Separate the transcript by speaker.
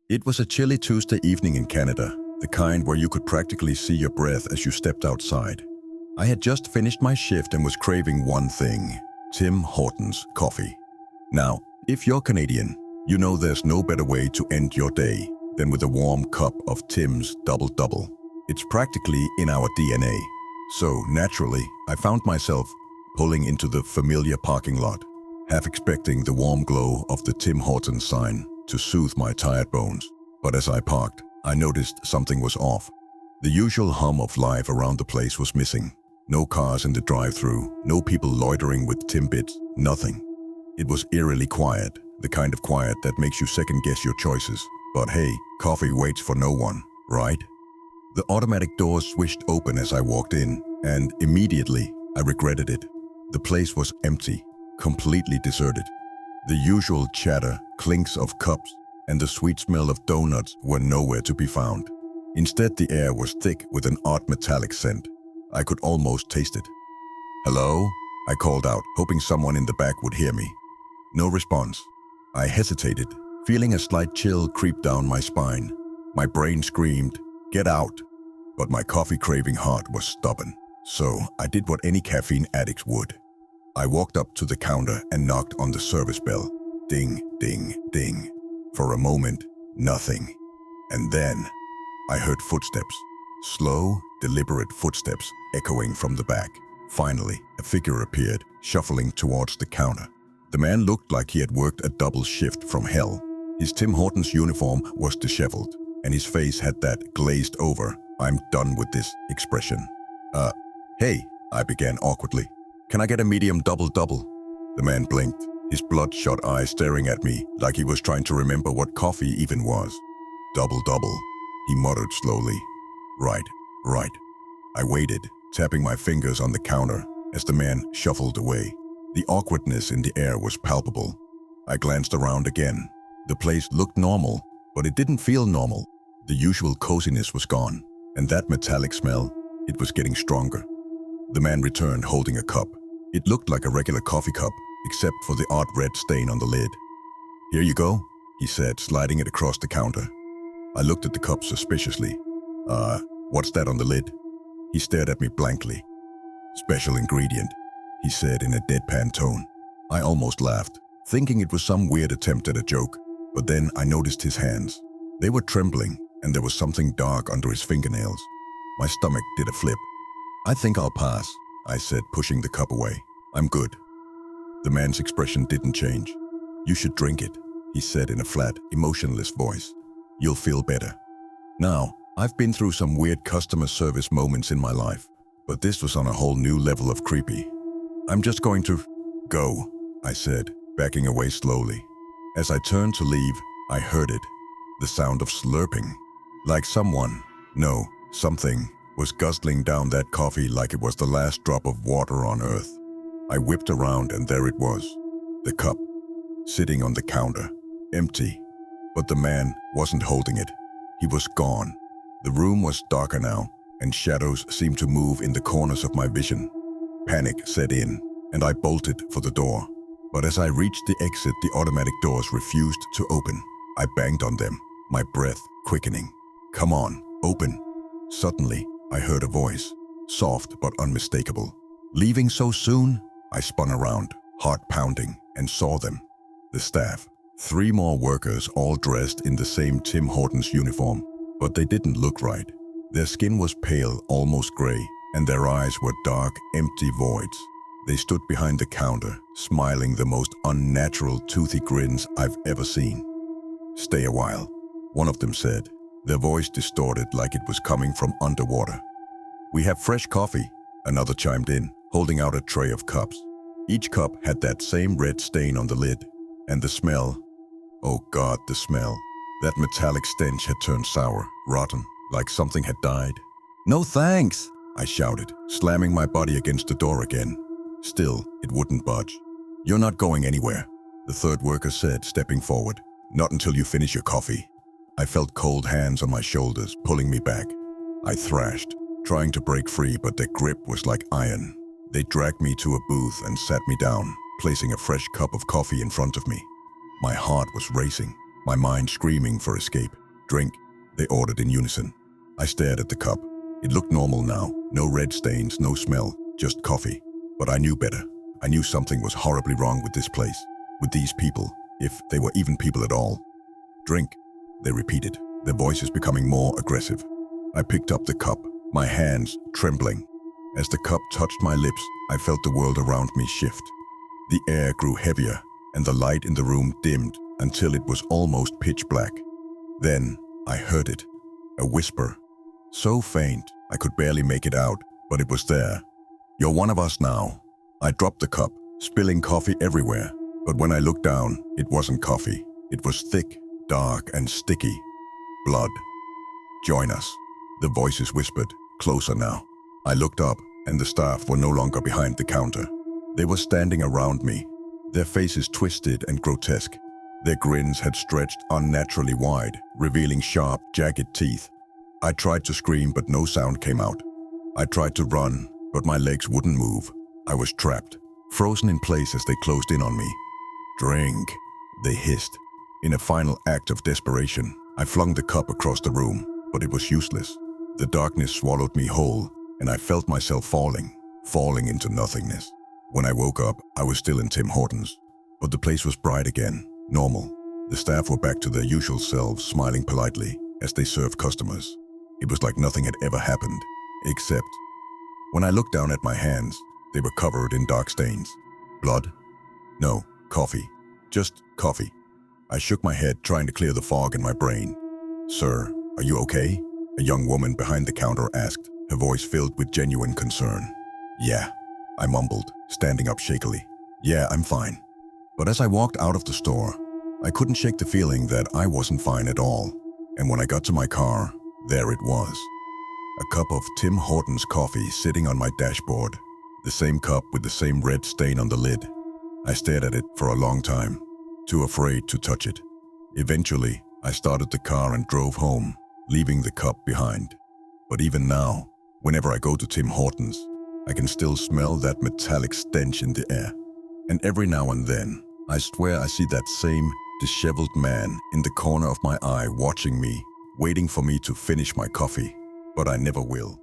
Speaker 1: It was a chilly Tuesday evening in Canada, the kind where you could practically see your breath as you stepped outside. I had just finished my shift and was craving one thing: Tim Hortons coffee. Now, if you're Canadian, you know there's no better way to end your day than with a warm cup of Tim's Double Double. It's practically in our DNA. So, naturally, I found myself pulling into the familiar parking lot, half expecting the warm glow of the Tim Hortons sign to soothe my tired bones. But as I parked, I noticed something was off. The usual hum of life around the place was missing. No cars in the drive-thru, no people loitering with Timbits, nothing. It was eerily quiet, the kind of quiet that makes you second-guess your choices. But hey, coffee waits for no one, right? The automatic doors swished open as I walked in, and immediately I regretted it. The place was empty, completely deserted. The usual chatter, clinks of cups, and the sweet smell of donuts were nowhere to be found. Instead, the air was thick with an odd metallic scent. I could almost taste it. "Hello?" I called out, hoping someone in the back would hear me. No response. I hesitated, feeling a slight chill creep down my spine. My brain screamed, "Get out!" But my coffee-craving heart was stubborn, so I did what any caffeine addict would. I walked up to the counter and knocked on the service bell. Ding, ding, ding. For a moment, nothing. And then, I heard footsteps. Slow, deliberate footsteps echoing from the back. Finally, a figure appeared, shuffling towards the counter. The man looked like he had worked a double shift from hell. His Tim Hortons uniform was disheveled, and his face had that glazed over, "I'm done with this" expression. Hey, I began awkwardly. "Can I get a medium double-double?" The man blinked, his bloodshot eyes staring at me like he was trying to remember what coffee even was. "Double-double," he muttered slowly. Right. I waited, tapping my fingers on the counter as the man shuffled away. The awkwardness in the air was palpable. I glanced around again. The place looked normal, but it didn't feel normal. The usual coziness was gone, and that metallic smell, it was getting stronger. The man returned holding a cup. It looked like a regular coffee cup, except for the odd red stain on the lid. "Here you go," he said, sliding it across the counter. I looked at the cup suspiciously. What's that on the lid?" He stared at me blankly. "Special ingredient," he said in a deadpan tone. I almost laughed, thinking it was some weird attempt at a joke, but then I noticed his hands. They were trembling, and there was something dark under his fingernails. My stomach did a flip. "I think I'll pass," I said, pushing the cup away. "I'm good." The man's expression didn't change. "You should drink it," he said in a flat, emotionless voice. "You'll feel better." Now, I've been through some weird customer service moments in my life, but this was on a whole new level of creepy. "I'm just going to go," I said, backing away slowly. As I turned to leave, I heard it. The sound of slurping. Like something was guzzling down that coffee like it was the last drop of water on earth. I whipped around and there it was. The cup, sitting on the counter, empty. But the man wasn't holding it. He was gone. The room was darker now, and shadows seemed to move in the corners of my vision. Panic set in, and I bolted for the door. But as I reached the exit, the automatic doors refused to open. I banged on them, my breath quickening. "Come on, open." Suddenly, I heard a voice, soft but unmistakable. "Leaving so soon?" I spun around, heart pounding, and saw them. The staff. 3 more workers, all dressed in the same Tim Hortons uniform. But they didn't look right. Their skin was pale, almost gray, and their eyes were dark, empty voids. They stood behind the counter, smiling the most unnatural, toothy grins I've ever seen. "Stay a while," one of them said, their voice distorted like it was coming from underwater. "We have fresh coffee," another chimed in, holding out a tray of cups. Each cup had that same red stain on the lid, and the smell, oh God, the smell. That metallic stench had turned sour, rotten, like something had died. "No thanks," I shouted, slamming my body against the door again. Still, it wouldn't budge. "You're not going anywhere," the third worker said, stepping forward. "Not until you finish your coffee." I felt cold hands on my shoulders, pulling me back. I thrashed, trying to break free, but their grip was like iron. They dragged me to a booth and sat me down, placing a fresh cup of coffee in front of me. My heart was racing. my mind screaming for escape. Drink, they ordered in unison. I stared at the cup. It looked normal now. No red stains, no smell, just coffee. But I knew better. I knew something was horribly wrong with this place, with these people, if they were even people at all. Drink, they repeated, their voices becoming more aggressive. I picked up the cup, my hands trembling. As the cup touched my lips, I felt the world around me shift. The air grew heavier, and the light in the room dimmed until it was almost pitch black. Then I heard it, a whisper, so faint I could barely make it out, but it was there. "You're one of us now." I dropped the cup, spilling coffee everywhere. But when I looked down, it wasn't coffee. It was thick, dark, and sticky. Blood. "Join us," the voices whispered, closer now. I looked up, and the staff were no longer behind the counter. They were standing around me, their faces twisted and grotesque. Their grins had stretched unnaturally wide, revealing sharp, jagged teeth. I tried to scream, but no sound came out. I tried to run, but my legs wouldn't move. I was trapped, frozen in place as they closed in on me. "Drink," they hissed. In a final act of desperation, I flung the cup across the room, but it was useless. The darkness swallowed me whole, and I felt myself falling into nothingness. When I woke up, I was still in Tim Hortons, but the place was bright again, normal. The staff were back to their usual selves, smiling politely as they served customers. It was like nothing had ever happened, except when I looked down at my hands, they were covered in dark stains. Blood? No, coffee. Just coffee. I shook my head, trying to clear the fog in my brain. "Sir, are you okay?" a young woman behind the counter asked, her voice filled with genuine concern. "Yeah," I mumbled, standing up shakily. "Yeah, I'm fine." But as I walked out of the store, I couldn't shake the feeling that I wasn't fine at all. And when I got to my car, there it was. A cup of Tim Hortons coffee sitting on my dashboard. The same cup with the same red stain on the lid. I stared at it for a long time, too afraid to touch it. Eventually, I started the car and drove home, leaving the cup behind. But even now, whenever I go to Tim Hortons, I can still smell that metallic stench in the air. And every now and then, I swear I see that same disheveled man in the corner of my eye watching me, waiting for me to finish my coffee. But I never will.